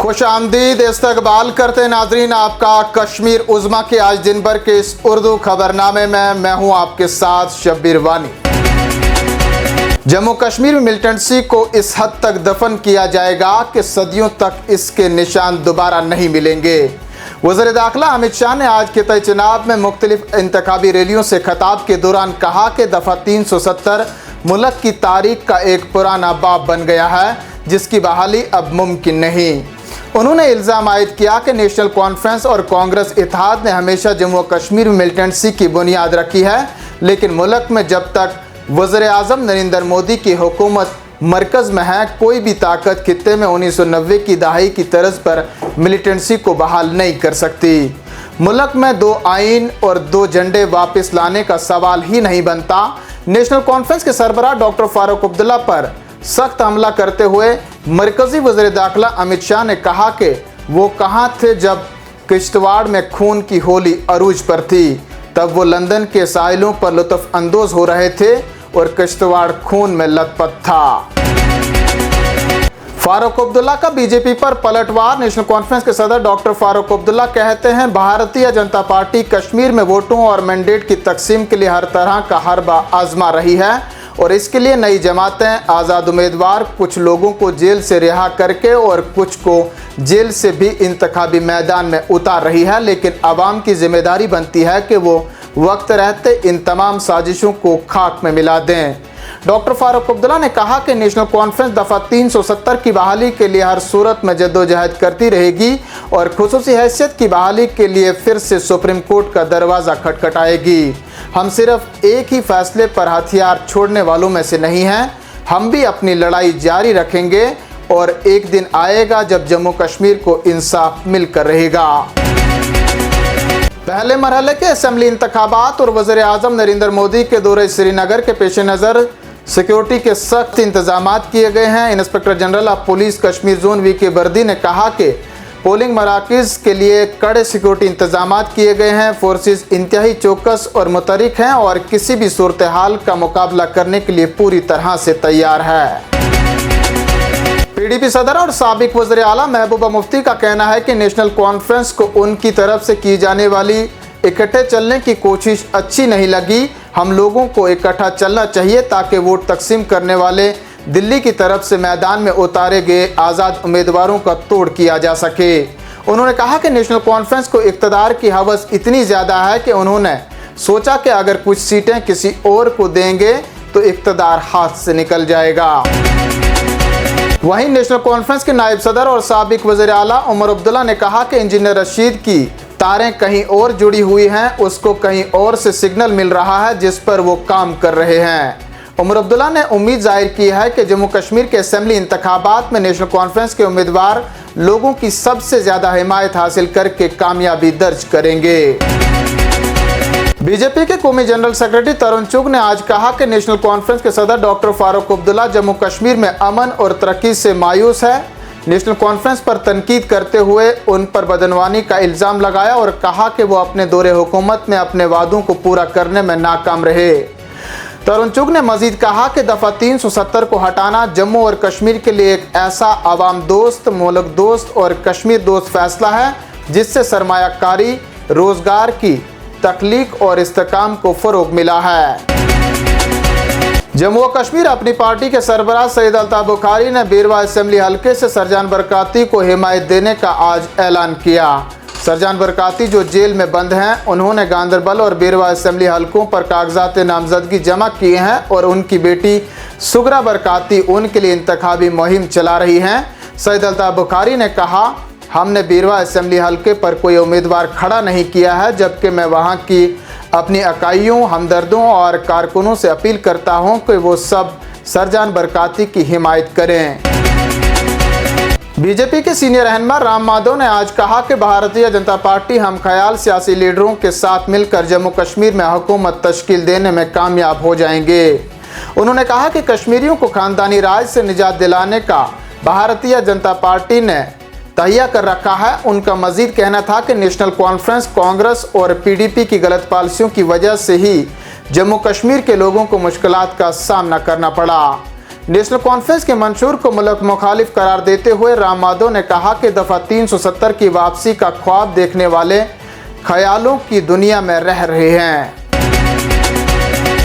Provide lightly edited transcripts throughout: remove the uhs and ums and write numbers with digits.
खुशामदीद इस्तकबाल करते नाजरीन आपका कश्मीर उज़्मा के आज दिन भर के इस उर्दू खबरनामे में मैं हूं आपके साथ शब्बीर वानी। जम्मू कश्मीर में मिलिटेंसी को इस हद तक दफन किया जाएगा कि सदियों तक इसके निशान दोबारा नहीं मिलेंगे। वज़ीर दाखिला अमित शाह ने आज के चुनाव में मुख्तलिफ इंतखाबी रैलियों से खिताब के दौरान कहा कि दफ़ा 370 मुल्क की तारीख का एक पुराना बाब बन गया है जिसकी बहाली अब मुमकिन नहीं। उन्होंने इल्ज़ाम आयद किया कि नेशनल कॉन्फ्रेंस और कांग्रेस इत्तेहाद ने हमेशा जम्मू और कश्मीर में मिलिटेंसी की बुनियाद रखी है, लेकिन मुल्क में जब तक वज़ीर आज़म नरेंद्र मोदी की हुकूमत मरकज़ में है, कोई भी ताकत खित्ते में 1990 की दहाई की तर्ज पर मिलिटेंसी को बहाल नहीं कर सकती। मुल्क में 2 आइन और 2 झंडे वापस लाने का सवाल ही नहीं बनता। नेशनल कॉन्फ्रेंस के सरबराह डॉक्टर फारूक अब्दुल्ला पर सख्त हमला करते हुए मरकज़ी वज़ीर दाखिला अमित शाह ने कहा कि वो कहाँ थे जब किश्तवाड़ में खून की होली अरूज पर थी। तब वो लंदन के साहिलों पर लुत्फ़ अंदोज़ हो रहे थे और किश्तवाड़ खून में लथपथ था। फारूक अब्दुल्ला का बीजेपी पर पलटवार। नेशनल कॉन्फ्रेंस के सदर डॉक्टर फारूक अब्दुल्ला कहते हैं, भारतीय जनता पार्टी कश्मीर में वोटों और मैंडेट की तकसीम के लिए हर तरह का हरबा आजमा रही है और इसके लिए नई जमातें, आज़ाद उम्मीदवार, कुछ लोगों को जेल से रिहा करके और कुछ को जेल से भी इंतखाबी मैदान में उतार रही है। लेकिन आवाम की जिम्मेदारी बनती है कि वो वक्त रहते इन तमाम साजिशों को खाक में मिला दें। डॉक्टर फारूक अब्दुल्ला ने कहा कि नेशनल कॉन्फ्रेंस दफ़ा 370 की बहाली के लिए हर सूरत में जद्दोजहद करती रहेगी और खुसूसी हैसियत की बहाली के लिए फिर से सुप्रीम कोर्ट का दरवाज़ा खटखटाएगी। हम सिर्फ एक ही फैसले पर हथियार छोड़ने वालों में से नहीं हैं, हम भी अपनी लड़ाई जारी रखेंगे और एक दिन आएगा जब जम्मू कश्मीर को इंसाफ मिलकर रहेगा। पहले मरहले के असेंबली इंतखाबात और वज़ीर आज़म नरेंद्र मोदी के दौरे श्रीनगर के पेश नज़र सिक्योरिटी के सख्त इंतजाम किए गए हैं। Inspector general of police Kashmir zone VK. वर्दी ने कहा कि पोलिंग मराकज़ के लिए कड़े सिक्योरिटी इंतजाम किए गए हैं। फोर्सेस इंतहाई चौकस और मुतहरिक हैं और किसी भी सूरत हाल का मुकाबला करने के लिए पूरी तरह से तैयार है। पीडीपी सदर और साबिक वज़ीर आला महबूबा मुफ्ती का कहना है कि नेशनल कॉन्फ्रेंस को उनकी तरफ से की जाने वाली इकट्ठे चलने की कोशिश अच्छी नहीं लगी। हम लोगों को इकट्ठा चलना चाहिए ताकि वोट तकसीम करने वाले दिल्ली की तरफ से मैदान में उतारे गए आज़ाद उम्मीदवारों का तोड़ किया जा सके। उन्होंने कहा कि नेशनल कॉन्फ्रेंस को इक़्तिदार की हवस इतनी ज़्यादा है कि उन्होंने सोचा कि अगर कुछ सीटें किसी और को देंगे तो इक़्तिदार हाथ से निकल जाएगा। वहीं नेशनल कॉन्फ्रेंस के नायब सदर और साबिक वज़ीर आला उमर अब्दुल्ला ने कहा कि इंजीनियर रशीद की तारें कहीं और जुड़ी हुई हैं, उसको कहीं और से सिग्नल मिल रहा है जिस पर वो काम कर रहे हैं। उमर अब्दुल्ला ने उम्मीद जाहिर की है कि जम्मू कश्मीर के असेंबली इंतखाबात में नेशनल कॉन्फ्रेंस के उम्मीदवार लोगों की सबसे ज़्यादा हिमायत हासिल करके कामयाबी दर्ज करेंगे। बीजेपी के कौमी जनरल सेक्रेटरी तरुण चुग ने आज कहा कि नेशनल कॉन्फ्रेंस के सदर डॉक्टर फारूक अब्दुल्ला जम्मू कश्मीर में अमन और तरक्की से मायूस है। नेशनल कॉन्फ्रेंस पर तनकीद करते हुए उन पर बदनवानी का इल्ज़ाम लगाया और कहा कि वो अपने दौरे हुकूमत में अपने वादों को पूरा करने में नाकाम रहे। तरुण चुग ने मजीद कहा कि दफ़ा 370 को हटाना जम्मू और कश्मीर के लिए एक ऐसा आवाम दोस्त, मुल्क दोस्त और कश्मीर दोस्त फैसला है जिससे सरमायाकारी, रोज़गार की तख्लीक और इस्तेकाम को फ़रोग मिला है। जम्मू और कश्मीर अपनी पार्टी के सरबराह सईद अल्ताफ़ बुखारी ने बीरवा असेंबली हल्के से सरजान बरकाती को हिमायत देने का आज ऐलान किया। सरजान बरकाती जो जेल में बंद हैं, उन्होंने गांदरबल और बीरवा असेंबली हल्कों पर कागजात नामजदगी जमा किए हैं और उनकी बेटी सुगरा बरकाती उनके लिए इंतखाबी मुहिम चला रही हैं। सईद अल्ताफ़ बुखारी ने कहा, हमने बीरवा असेंबली हल्के पर कोई उम्मीदवार खड़ा नहीं किया है, जबकि मैं वहां की अपनी इकाइयों, हमदर्दों और कारकुनों से अपील करता हूं कि वो सब सरजान बरकाती की हिमायत करें। बीजेपी के सीनियर रहनुमा राम माधव ने आज कहा कि भारतीय जनता पार्टी हम ख्याल सियासी लीडरों के साथ मिलकर जम्मू कश्मीर में हुकूमत तश्कील देने में कामयाब हो जाएंगे। उन्होंने कहा कि कश्मीरियों को खानदानी राज से निजात दिलाने का भारतीय जनता पार्टी ने तहिया कर रखा है। उनका मजीद कहना था कि नेशनल कॉन्फ्रेंस, कांग्रेस और पीडीपी की गलत पॉलिसियों की वजह से ही जम्मू कश्मीर के लोगों को मुश्किलात का सामना करना पड़ा। नेशनल कॉन्फ्रेंस के मंशूर को मुल्क मुखालिफ करार देते हुए राम माधव ने कहा कि दफा 370 की वापसी का ख्वाब देखने वाले ख्यालों की दुनिया में रह रहे हैं।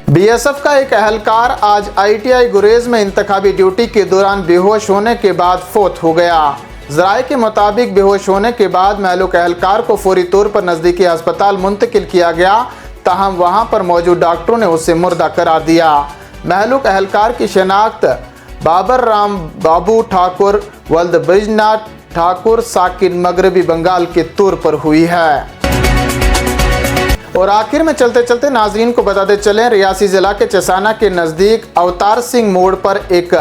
बीएसएफ का एक अहलकार आज आईटीआई गुरेज में इंतखाबी ड्यूटी के दौरान बेहोश होने के बाद फौत हो गया। ज़राए के मुताबिक बेहोश होने के बाद महलूक अहलकार को फौरी तौर पर नज़दीकी अस्पताल मुंतकिल किया गया, ताहम वहां पर मौजूद डॉक्टरों ने उसे मुर्दा करार दिया। महलूक अहलकार की शनाख्त बाबर राम बाबू ठाकुर वल्द ब्रिजनाथ ठाकुर साकिन मगरबी बंगाल के तौर पर हुई है। और आखिर में चलते चलते नाजरीन को बताते चलें, रियासी जिला के चसाना के नज़दीक अवतार सिंह मोड़ पर एक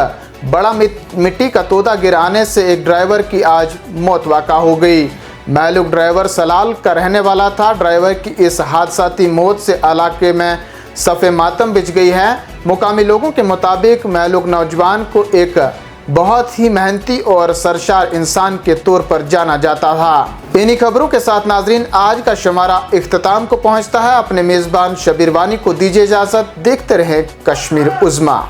बड़ा मिट्टी का तोदा गिराने से एक ड्राइवर की आज मौत वाक़ा हो गई। महलूक ड्राइवर सलाल का रहने वाला था। ड्राइवर की इस हादसाती मौत से इलाके में सफ़े मातम बिछ गई है। मुकामी लोगों के मुताबिक महलूक नौजवान को एक बहुत ही मेहनती और सरशार इंसान के तौर पर जाना जाता था। इन्हीं खबरों के साथ नाजरीन आज का शुमारा इख्तिताम को पहुंचता है। अपने मेज़बान शबीर वानी को दीजिए इजाज़त। देखते रहें कश्मीर उज़्मा।